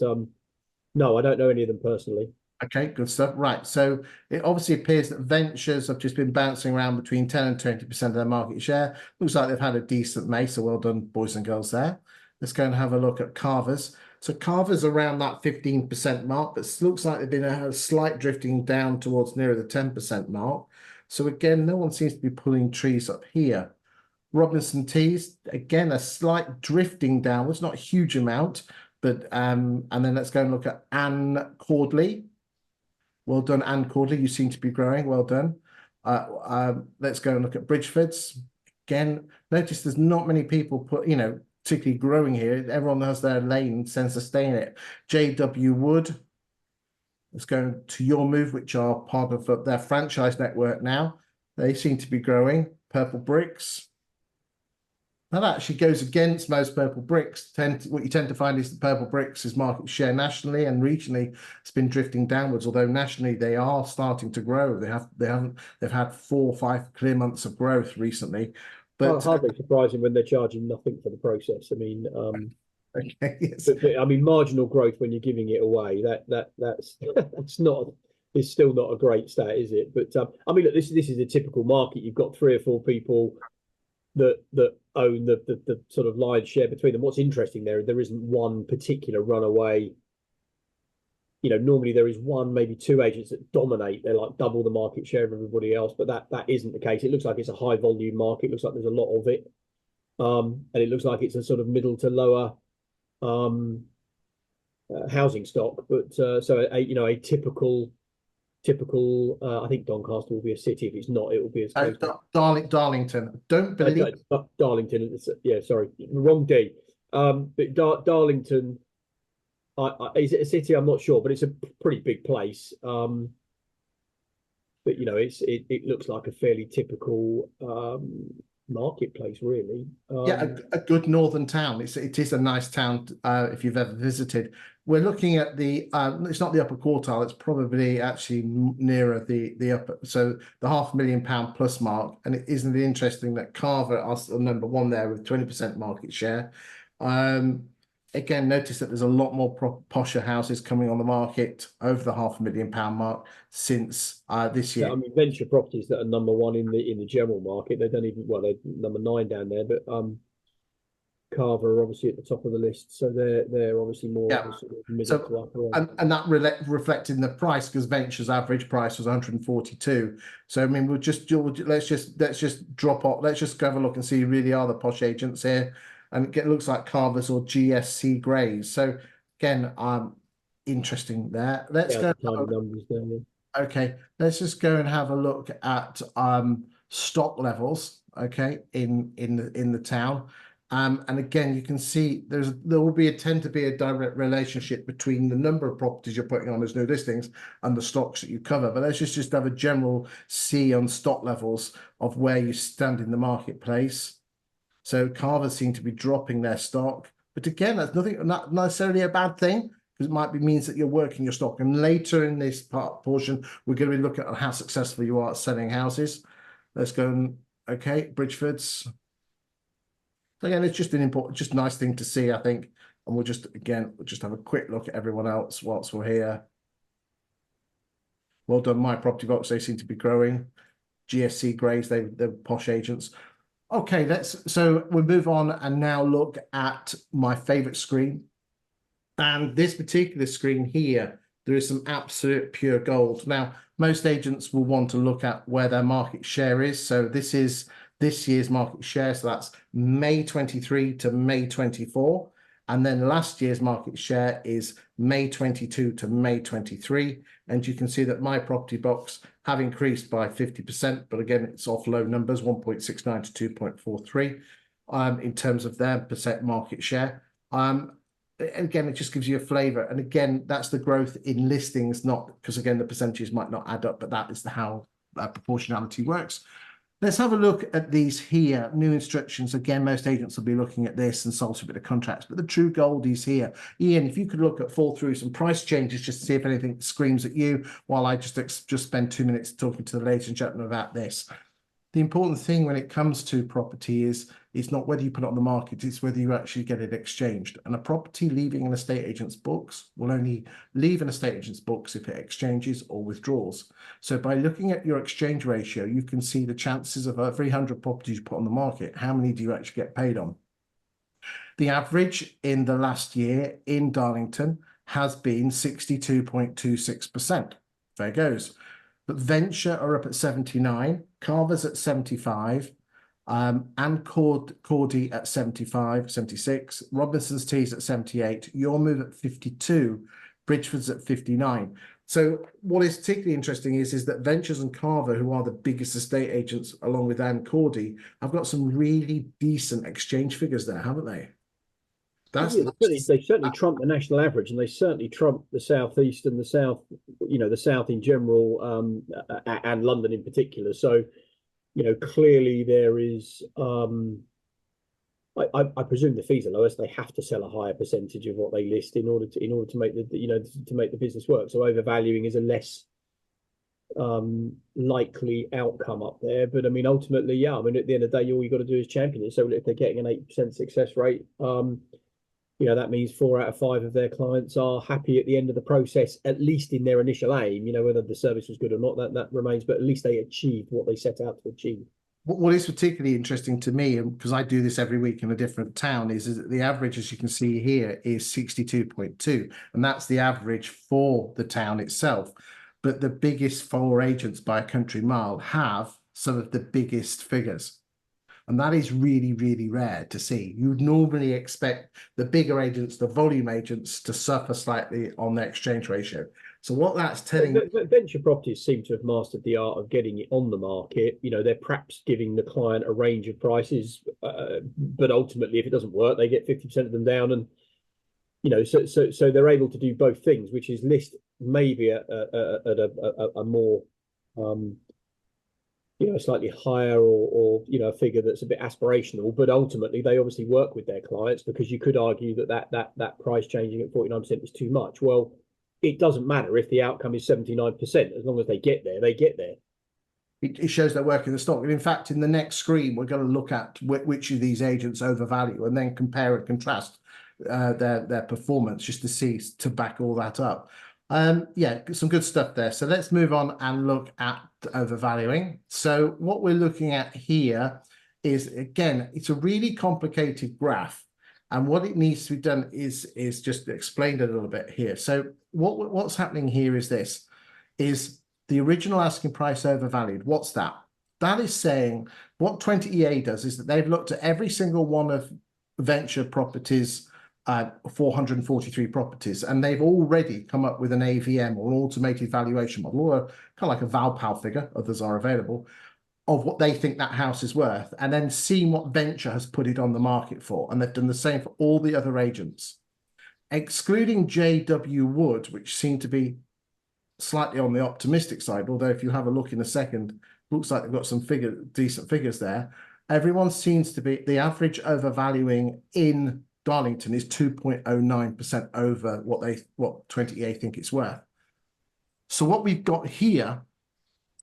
no, I don't know any of them personally. Okay, good stuff. Right. So it obviously appears that ventures have just been bouncing around between 10 and 20% of their market share. Looks like they've had a decent May, so well done, boys and girls there. Let's go and have a look at Carver's. So Carver's around that 15% mark, but looks like they've been a slight drifting down towards nearer the 10% mark. So again, no one seems to be pulling trees up here. Robinson Tees, again, a slight drifting downwards, not a huge amount, but and then let's go and look at Anne Cordley. Well done, Anne Cordley. You seem to be growing. Well done. Let's go and look at Bridgeford's. Again, notice there's not many people particularly growing here. Everyone has their lane, tends to stay in it. JW Wood. Let's go to Your Move, which are part of their franchise network now. They seem to be growing. Purple Bricks. That actually goes against most Purple Bricks. What you tend to find is the Purple Bricks' market share nationally and regionally it's been drifting downwards. Although nationally they are starting to grow. They've had 4 or 5 clear months of growth recently. But hardly surprising when they're charging nothing for the process. I mean, okay, yes. but, I mean, marginal growth when you're giving it away. That's not. It's still not a great stat, is it? But I mean, look, this is a typical market. You've got 3 or 4 people that own the sort of lion's share between them. What's interesting there isn't one particular runaway. You know, normally there is 1, maybe 2 agents that dominate. They're like double the market share of everybody else, but that isn't the case. It looks like it's a high volume market. It looks like there's a lot of it, and it looks like it's a sort of middle to lower housing stock. But so a typical. I think Doncaster will be a city. If it's not, it will be as close. Darlington. Don't believe Darlington. Yeah, sorry, wrong D. But Darlington. Is it a city? I'm not sure, but it's a pretty big place. But it looks like a fairly typical marketplace, really. Yeah, a good northern town. It is a nice town if you've ever visited. We're looking at the it's not the upper quartile, it's probably actually nearer the upper, so the £500,000 plus mark. And isn't it interesting that Carver are number 1 there with 20% market share. Again, notice that there's a lot more posher houses coming on the market over the £500,000 mark since this year. I mean, venture properties that are number 1 in the general market, they don't even, well, they're number 9 down there, but Carver are obviously at the top of the list, so they're obviously more sort of middle to upper. And that reflected in the price, because Venture's average price was 142. So I mean, let's just drop off. Let's just go have a look and see who really are the posh agents here. And it looks like Carver's or GSC Grays. So again, interesting there. Let's go. Numbers there, yeah. Okay, let's just go and have a look at stock levels. Okay, in the town. And again, you can see there will tend to be a direct relationship between the number of properties you're putting on as new listings and the stocks that you cover. But let's just have a general see on stock levels of where you stand in the marketplace. So Carver seem to be dropping their stock, but again, that's not necessarily a bad thing, because it means that you're working your stock. And later in this portion, we're going to be looking at how successful you are at selling houses. Let's go and Bridgeford's. Again, it's just just nice thing to see, I think. And we'll just have a quick look at everyone else whilst we're here. Well done, My Property Box. They seem to be growing. GSC Grays, they're posh agents. Okay, so we'll move on and now look at my favorite screen. And this particular screen here, there is some absolute pure gold. Now, most agents will want to look at where their market share is. So this is this year's market share. So that's May 23 to May 24. And then last year's market share is May 22 to May 23. And you can see that My Property Box have increased by 50%, but again, it's off low numbers, 1.69 to 2.43 in terms of their percent market share. Again, it just gives you a flavor. And again, that's the growth in listings, not because again, the percentages might not add up, but that is how proportionality works. Let's have a look at these here, new instructions. Again, most agents will be looking at this and sold a bit of contracts, but the true gold is here. Ian, if you could look at fall through some price changes just to see if anything screams at you, while I just spend 2 minutes talking to the ladies and gentlemen about this. The important thing when it comes to property is it's not whether you put it on the market, it's whether you actually get it exchanged. And a property leaving an estate agent's books will only leave an estate agent's books if it exchanges or withdraws. So by looking at your exchange ratio, you can see the chances of every 100 properties you put on the market, how many do you actually get paid on? The average in the last year in Darlington has been 62.26%. There goes. But Venture are up at 79, Carver's at 75, and Cordy at 75, 76, Robinson's Tees at 78, Your Move at 52, Bridgeford's at 59. So what is particularly interesting is that Ventures and Carver, who are the biggest estate agents along with Ann Cordy, have got some really decent exchange figures there, haven't they? They certainly trump the national average, and they certainly trump the southeast and the south, the south in general, and London in particular. So, clearly there is. I presume the fees are lowest. They have to sell a higher percentage of what they list in order to make to make the business work. So overvaluing is a less likely outcome up there. But I mean, ultimately, yeah. I mean, at the end of the day, all you got to do is champion it. So if they're getting an 8% success rate, that means 4 out of 5 of their clients are happy at the end of the process, at least in their initial aim. Whether the service was good or not, that remains, but at least they achieved what they set out to achieve. What is particularly interesting to me, because I do this every week in a different town, is that the average, as you can see here, is 62.2, and that's the average for the town itself. But the biggest 4 agents by a country mile have some of the biggest figures. And that is really, really rare to see. You would normally expect the bigger agents, the volume agents, to suffer slightly on their exchange ratio. So what that's telling... Venture properties seem to have mastered the art of getting it on the market. They're perhaps giving the client a range of prices, but ultimately, if it doesn't work, they get 50% of them down. And, so they're able to do both things, which is list maybe at a more... a slightly higher or a figure that's a bit aspirational, but ultimately they obviously work with their clients, because you could argue that price changing at 49% is too much. Well, it doesn't matter if the outcome is 79%, as long as they get there, they get there. It shows they're working the stock. And in fact, in the next screen, we're going to look at which of these agents overvalue and then compare and contrast their performance just to back all that up. Yeah, some good stuff there. So let's move on and look at overvaluing. So what we're looking at here is, again, it's a really complicated graph. And what it needs to be done is just explained a little bit here. So what's happening here is this, is the original asking price overvalued. What's that? That is saying what 20EA does is that they've looked at every single one of Venture properties, 443 properties, and they've already come up with an AVM or an automated valuation model, or kind of like a Valpal figure, others are available, of what they think that house is worth, and then seeing what Venture has put it on the market for. And they've done the same for all the other agents, excluding JW Wood, which seem to be slightly on the optimistic side, although if you have a look in a second, looks like they've got some decent figures there. Everyone seems to be, the average overvaluing in Darlington is 2.09% over what 20EA think it's worth. So what we've got here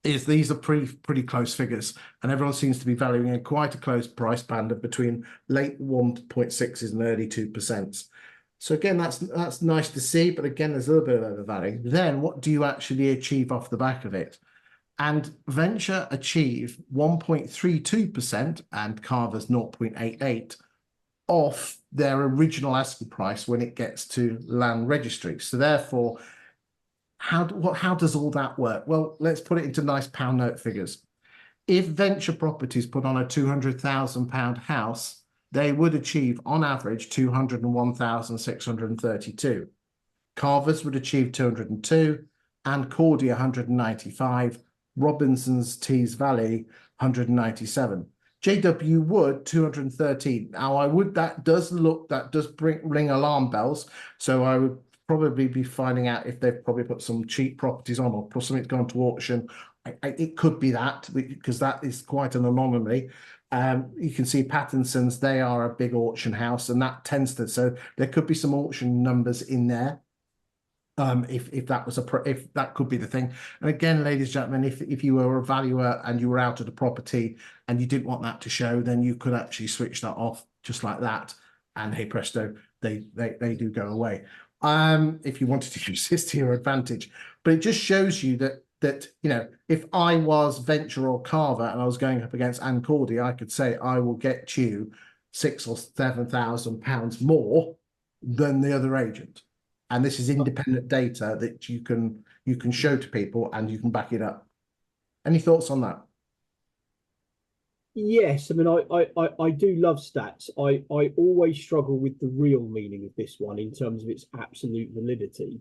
is these are pretty close figures, and everyone seems to be valuing in quite a close price band of between late 1.6s and early 2%. So again, that's nice to see, but again, there's a little bit of overvaluing. Then what do you actually achieve off the back of it? And Venture achieve 1.32% and Carver's 0.88 off their original asking price when it gets to land registry. So therefore, how does all that work? Well, let's put it into nice pound note figures. If Venture Properties put on a £200,000 house they would achieve on average 201,632. Carver's would achieve 202, and Cordy 195, Robinson's Tees Valley 197. JW Wood 213. Now that does ring alarm bells. So I would probably be finding out if they've probably put some cheap properties on or put something gone to auction. It could be that, because that is quite an anomaly. You can see Pattinson's, they are a big auction house, and that tends to, so there could be some auction numbers in there. If that was if that could be the thing. And again, ladies and gentlemen, if you were a valuer and you were out of the property and you didn't want that to show, then you could actually switch that off just like that, and hey presto, they do go away. If you wanted to use this to your advantage, but it just shows you that you know, if I was Venture or Carver and I was going up against Ann Cordy, I could say I will get you £6,000 or £7,000 more than the other agent. And this is independent data that you can show to people and you can back it up. Any thoughts on that? Yes, I mean, I do love stats. I always struggle with the real meaning of this one in terms of its absolute validity,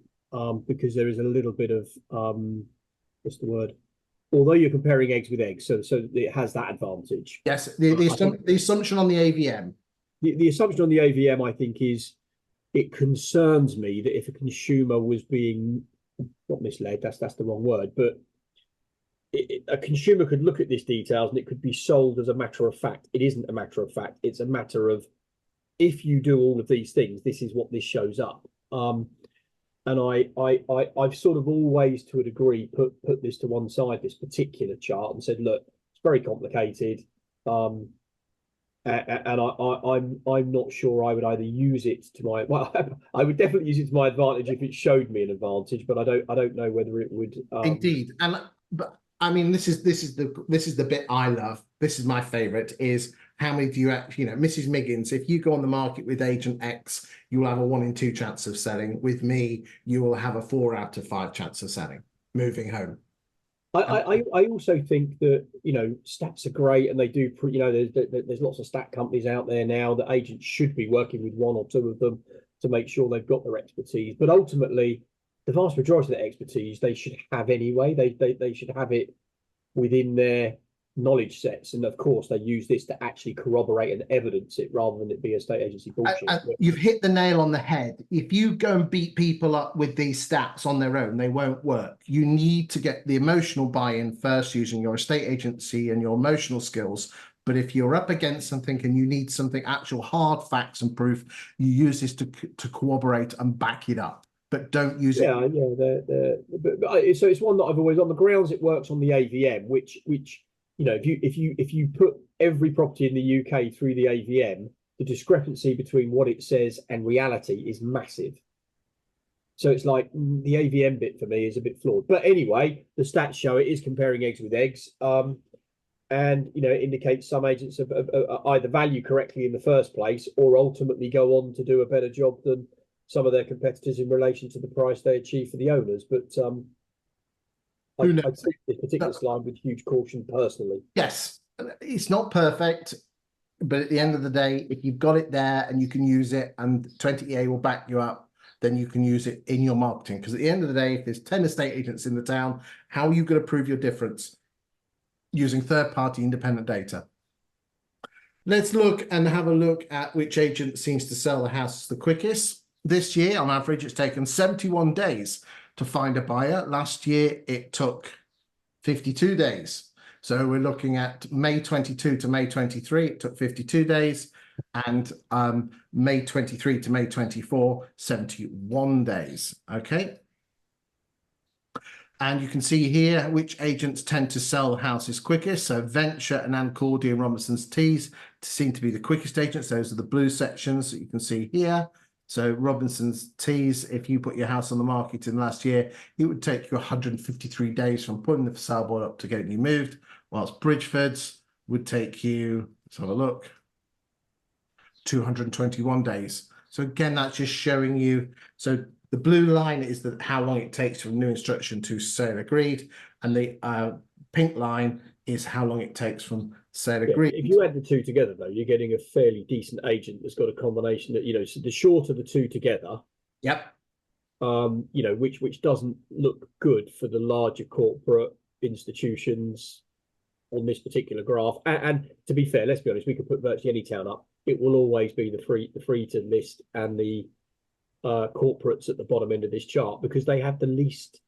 because there is a little bit of what's the word? Although you're comparing eggs with eggs, so it has that advantage. Yes, the assumption on the AVM. The assumption on the AVM, I think, is it concerns me that if a consumer was being not misled, that's the wrong word, but a consumer could look at these details and it could be sold as a matter of fact. It isn't a matter of fact. It's a matter of, if you do all of these things, this is what this shows up. And I've sort of always, to a degree, put this to one side, this particular chart, and said, look, it's very complicated. And I'm not sure I would either use it to my, well, I would definitely use it to my advantage if it showed me an advantage, but I don't know whether it would. Indeed, but I mean, this is the bit I love. This is my favorite, is how many do you actually, you know, Mrs. Miggins, if you go on the market with agent X, you will have a 1 in 2 chance of selling. With me, you will have a 4 out of 5 chance of selling, moving home. I also think that, you know, stats are great, and they do, you know, there's lots of stat companies out there now that agents should be working with 1 or 2 of them to make sure they've got their expertise. But ultimately, the vast majority of their expertise they should have anyway. They should have it within their knowledge sets, and of course they use this to actually corroborate and evidence it rather than it be a state agency bullshit. You've hit the nail on the head. If you go and beat people up with these stats on their own, they won't work. You need to get the emotional buy-in first using your estate agency and your emotional skills. But if you're up against something and you need something, actual hard facts and proof, you use this to corroborate and back it up. But don't use it. Yeah. But so it's one that I've always, on the grounds it works on the AVM, which you know, if you put every property in the UK through the AVM, the discrepancy between what it says and reality is massive. So it's like the AVM bit for me is a bit flawed. But anyway, the stats show it is comparing eggs with eggs. And, you know, it indicates some agents have either value correctly in the first place or ultimately go on to do a better job than some of their competitors in relation to the price they achieve for the owners. But I'd take this particular slide with huge caution personally. Yes, it's not perfect, but at the end of the day, if you've got it there and you can use it and 20EA will back you up, then you can use it in your marketing. Because at the end of the day, if there's 10 estate agents in the town, how are you going to prove your difference? Using third-party independent data. Let's look and have a look at which agent seems to sell the house the quickest. This year, on average, it's taken 71 days to find a buyer. Last year, it took 52 days. So we're looking at May 22 to May 23, it took 52 days. And May 23 to May 24, 71 days. Okay. And you can see here which agents tend to sell houses quickest. So Venture and Ann Cordy and Robinson's Tees seem to be the quickest agents. Those are the blue sections that you can see here. So Robinson's Tees, if you put your house on the market in the last year, it would take you 153 days from putting the for sale board up to getting you moved, whilst Bridgeford's would take you, let's have a look, 221 days. So again, that's just showing you, so the blue line is how long it takes from new instruction to sale agreed, and the pink line is how long it takes from sale Yeah, agreed. if you add the two together, though, you're getting a fairly decent agent that's got a combination that, so the shorter the two together, Yep. which doesn't look good for the larger corporate institutions on this particular graph. And to be fair, let's be honest, we could put virtually any town up. It will always be the free to list and the corporates at the bottom end of this chart because they have the least.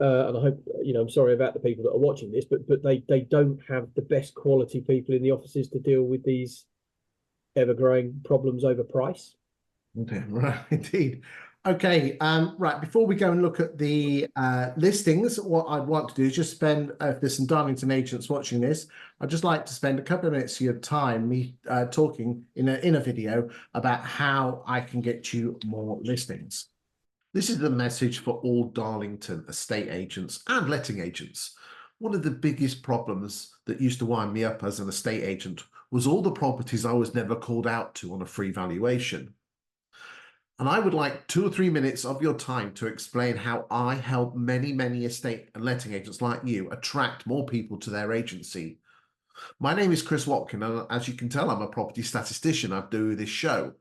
And I hope I'm sorry about the people that are watching this, but they don't have the best quality people in the offices to deal with these ever growing problems over price. Okay, right, indeed. Okay, right, before we go and look at the listings, what I'd want to do is just spend, if there's some Darlington agents watching this, I'd just like to spend a couple of minutes of your time, me talking in a video about how I can get you more listings. This is the message for all Darlington estate agents and letting agents. One of the biggest problems that used to wind me up as an estate agent was all the properties I was never called out to on a free valuation. And I would like 2 or 3 minutes of your time to explain how I help many, many estate and letting agents like you attract more people to their agency. My name is Chris Watkin, and as you can tell, I'm a property statistician. I do this show.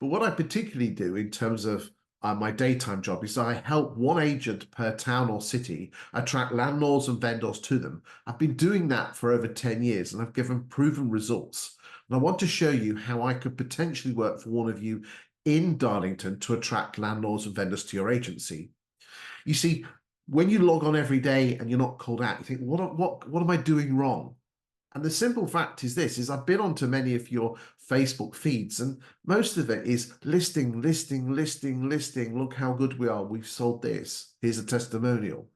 But what I particularly do in terms of my daytime job is I help one agent per town or city attract landlords and vendors to them. I've been doing that for over 10 years and I've given proven results. And I want to show you how I could potentially work for one of you in Darlington to attract landlords and vendors to your agency. You see, when you log on every day and you're not called out, you think, what am I doing wrong? And the simple fact is this, is I've been onto many of your Facebook feeds and most of it is listing, listing, listing, listing. Look how good we are. We've sold this. Here's a testimonial.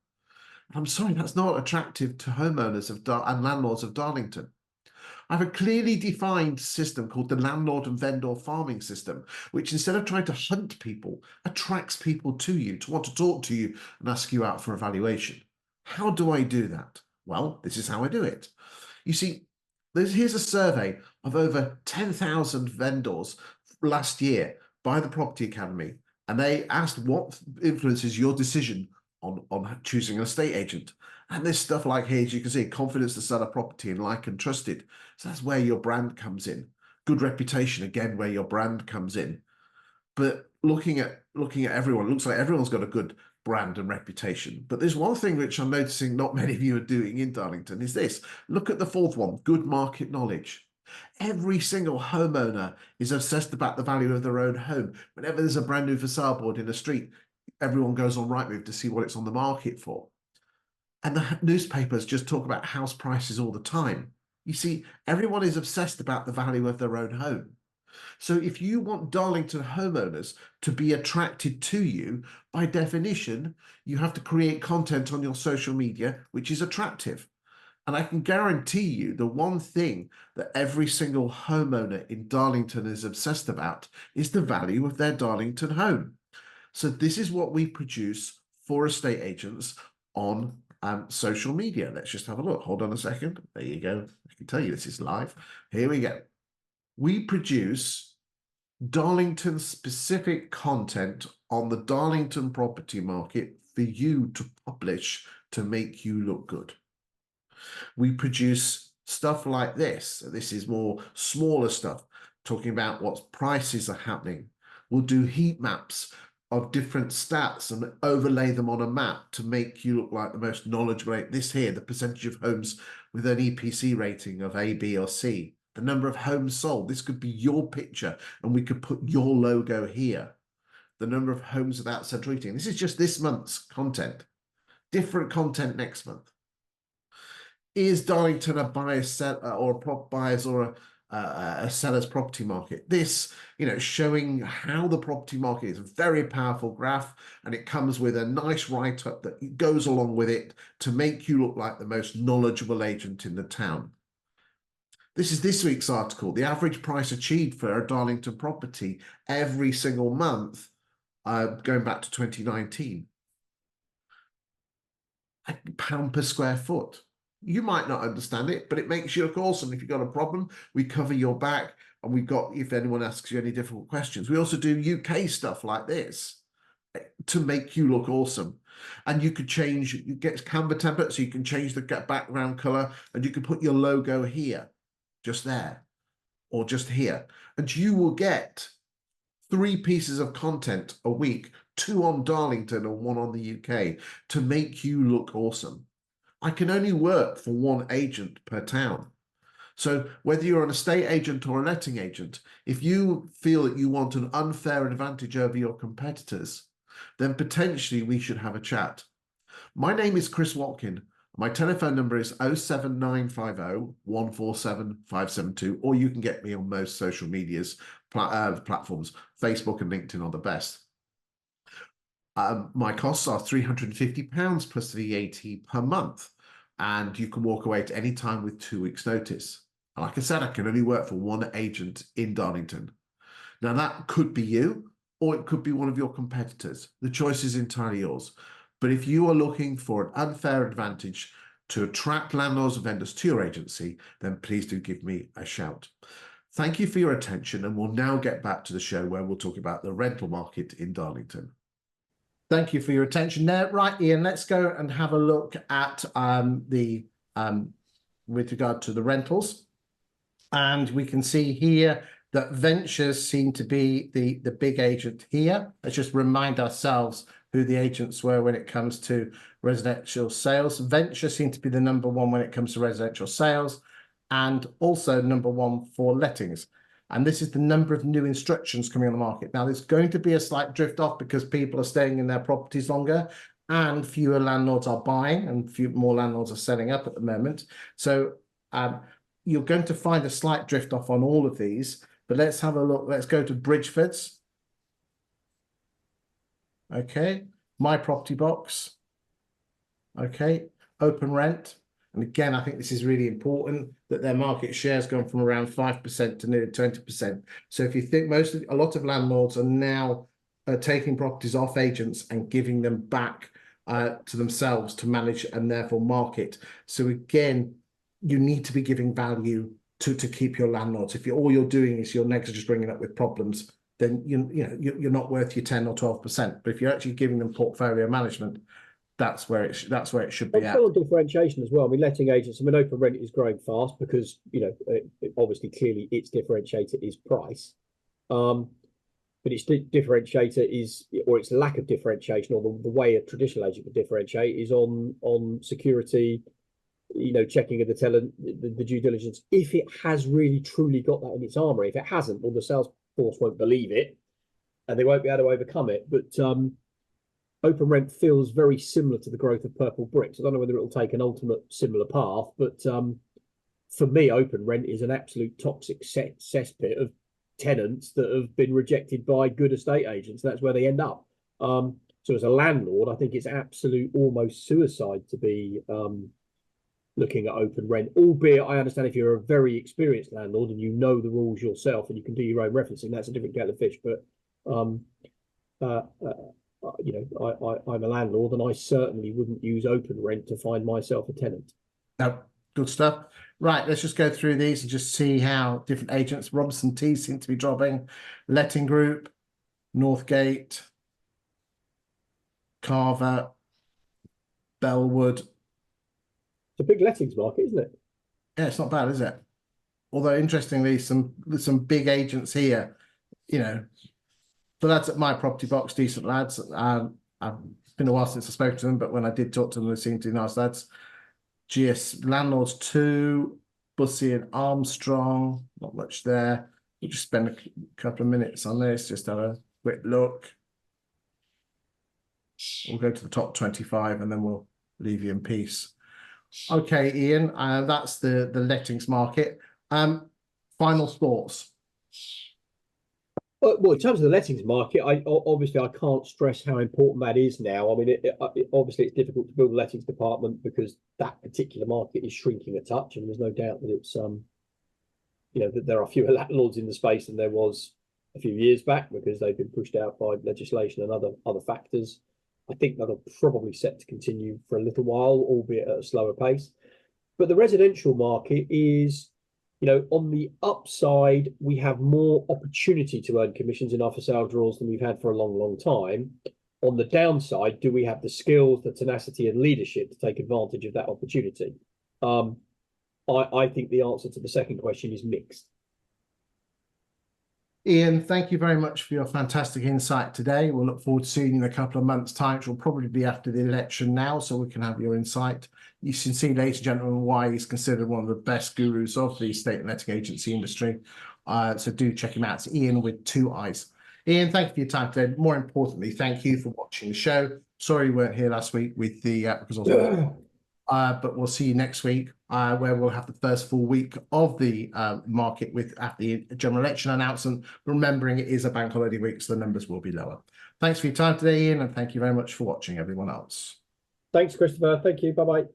I'm sorry, that's not attractive to homeowners and landlords of Darlington. I have a clearly defined system called the landlord and vendor farming system, which instead of trying to hunt people, attracts people to you, to want to talk to you and ask you out for a valuation. How do I do that? Well, this is how I do it. You see, here's a survey of over 10,000 vendors last year by the Property Academy, and they asked what influences your decision on choosing an estate agent. And there's stuff like here, as you can see, confidence to sell a property and like and trusted. So that's where your brand comes in. Good reputation, again, where your brand comes in. But looking at everyone, it looks like everyone's got a good brand and reputation. But there's one thing which I'm noticing not many of you are doing in Darlington is this. Look at the fourth one, good market knowledge. Every single homeowner is obsessed about the value of their own home. Whenever there's a brand new facade board in the street, everyone goes on Rightmove to see what it's on the market for. And the newspapers just talk about house prices all the time. You see, everyone is obsessed about the value of their own home. So if you want Darlington homeowners to be attracted to you, by definition, you have to create content on your social media, which is attractive. And I can guarantee you the one thing that every single homeowner in Darlington is obsessed about is the value of their Darlington home. So this is what we produce for estate agents on social media. Let's just have a look. Hold on a second. There you go. I can tell you this is live. Here we go. We produce Darlington specific content on the Darlington property market for you to publish to make you look good. We produce stuff like this. This is more smaller stuff, talking about what prices are happening. We'll do heat maps of different stats and overlay them on a map to make you look like the most knowledgeable. This here, the percentage of homes with an EPC rating of A, B, or C. The number of homes sold. This could be your picture, and we could put your logo here. The number of homes without central heating. This is just this month's content. Different content next month. Is Darlington a buyer's or a prop buyer's or a seller's property market? This, showing how the property market is a very powerful graph, and it comes with a nice write-up that goes along with it to make you look like the most knowledgeable agent in the town. This is this week's article. The average price achieved for a Darlington property every single month, going back to 2019. £1 per square foot. You might not understand it, but it makes you look awesome. If you've got a problem, we cover your back, and we've got, if anyone asks you any difficult questions. We also do UK stuff like this. to make you look awesome. And you could change, you get Canva template, so you can change the background color, and you can put your logo here, just there, or just here. And you will get 3 pieces of content a week, 2 on Darlington and 1 on the UK, to make you look awesome. I can only work for 1 agent per town. So whether you're an estate agent or a letting agent, if you feel that you want an unfair advantage over your competitors, then potentially we should have a chat. My name is Chris Watkin. My telephone number is 07950 147 572, or you can get me on most social medias platforms. Facebook and LinkedIn are the best. My costs are £350 plus VAT per month, and you can walk away at any time with 2 weeks' notice. Like I said, I can only work for 1 agent in Darlington. Now, that could be you, or it could be one of your competitors. The choice is entirely yours. But if you are looking for an unfair advantage to attract landlords and vendors to your agency, then please do give me a shout. Thank you for your attention, and we'll now get back to the show where we'll talk about the rental market in Darlington. Thank you for your attention there. Right, Iain, let's go and have a look at with regard to the rentals. And we can see here that Ventures seem to be the big agent here. Let's just remind ourselves who the agents were when it comes to residential sales. Venture seemed to be the number 1 when it comes to residential sales, and also number 1 for lettings. And this is the number of new instructions coming on the market. Now, there's going to be a slight drift off because people are staying in their properties longer, and fewer landlords are buying, and more landlords are selling up at the moment. So you're going to find a slight drift off on all of these, but let's have a look. Let's go to Bridgeford's. Okay, My Property Box. Okay, Open Rent. And again, I think this is really important that their market share has gone from around 5% to nearly 20%. So if you think a lot of landlords are now taking properties off agents and giving them back to themselves to manage and therefore market. So again, you need to be giving value to keep your landlords. If all you're doing is your next just bringing up with problems, then you're not worth your 10 or 12%. But if you're actually giving them portfolio management, that's where it should be at. Differentiation as well. I mean, letting agents. I mean, Open Rent is growing fast because obviously clearly its differentiator is price, but its differentiator is, or its lack of differentiation, or the way a traditional agent would differentiate is on security. Checking of the tenant, the due diligence. If it has really truly got that in its armory, if it hasn't, well, the sales force won't believe it, and they won't be able to overcome it. But Open Rent feels very similar to the growth of Purple Bricks. I don't know whether it'll take an ultimate similar path, but for me, Open Rent is an absolute toxic cesspit of tenants that have been rejected by good estate agents. That's where they end up. So as a landlord, I think it's absolute almost suicide to be looking at Open Rent, albeit I understand if you're a very experienced landlord and you know the rules yourself and you can do your own referencing, that's a different kettle of fish. But I'm a landlord, and I certainly wouldn't use Open Rent to find myself a tenant. No, good stuff. Right, let's just go through these and just see how different agents. Robinson T seem to be dropping. Letting Group, Northgate, Carver, Bellwood. It's a big lettings market, isn't it? Yeah, it's not bad, is it? Although interestingly, some big agents here, the lads at My Property Box, decent lads. I've been a while since I spoke to them, but when I did talk to them, they seemed to be nice lads. GS Landlords 2, Bussey and Armstrong, not much there. We'll just spend a couple of minutes on this, just have a quick look. We'll go to the top 25 and then we'll leave you in peace. Okay, Iain, that's the lettings market. Final thoughts. Well, in terms of the lettings market, I can't stress how important that is now. I mean, obviously it's difficult to build a lettings department because that particular market is shrinking a touch, and there's no doubt that it's that there are fewer landlords in the space than there was a few years back because they've been pushed out by legislation and other factors. I think that'll probably set to continue for a little while, albeit at a slower pace. But the residential market is, on the upside, we have more opportunity to earn commissions in our for sale draws than we've had for a long, long time. On the downside, do we have the skills, the tenacity, and leadership to take advantage of that opportunity? I think the answer to the second question is mixed. Iain, thank you very much for your fantastic insight today. We'll look forward to seeing you in a couple of months' time, which will probably be after the election now, so we can have your insight. You can see, ladies and gentlemen, why he's considered one of the best gurus of the estate and letting agency industry. So do check him out. It's Iain with 2 eyes. Iain, thank you for your time today. More importantly, thank you for watching the show. Sorry you weren't here last week with the because I was but we'll see you next week, where we'll have the first full week of the market with at the general election announcement. Remembering it is a bank holiday week, so the numbers will be lower. Thanks for your time today, Iain, and thank you very much for watching, everyone else. Thanks, Christopher. Thank you. Bye-bye.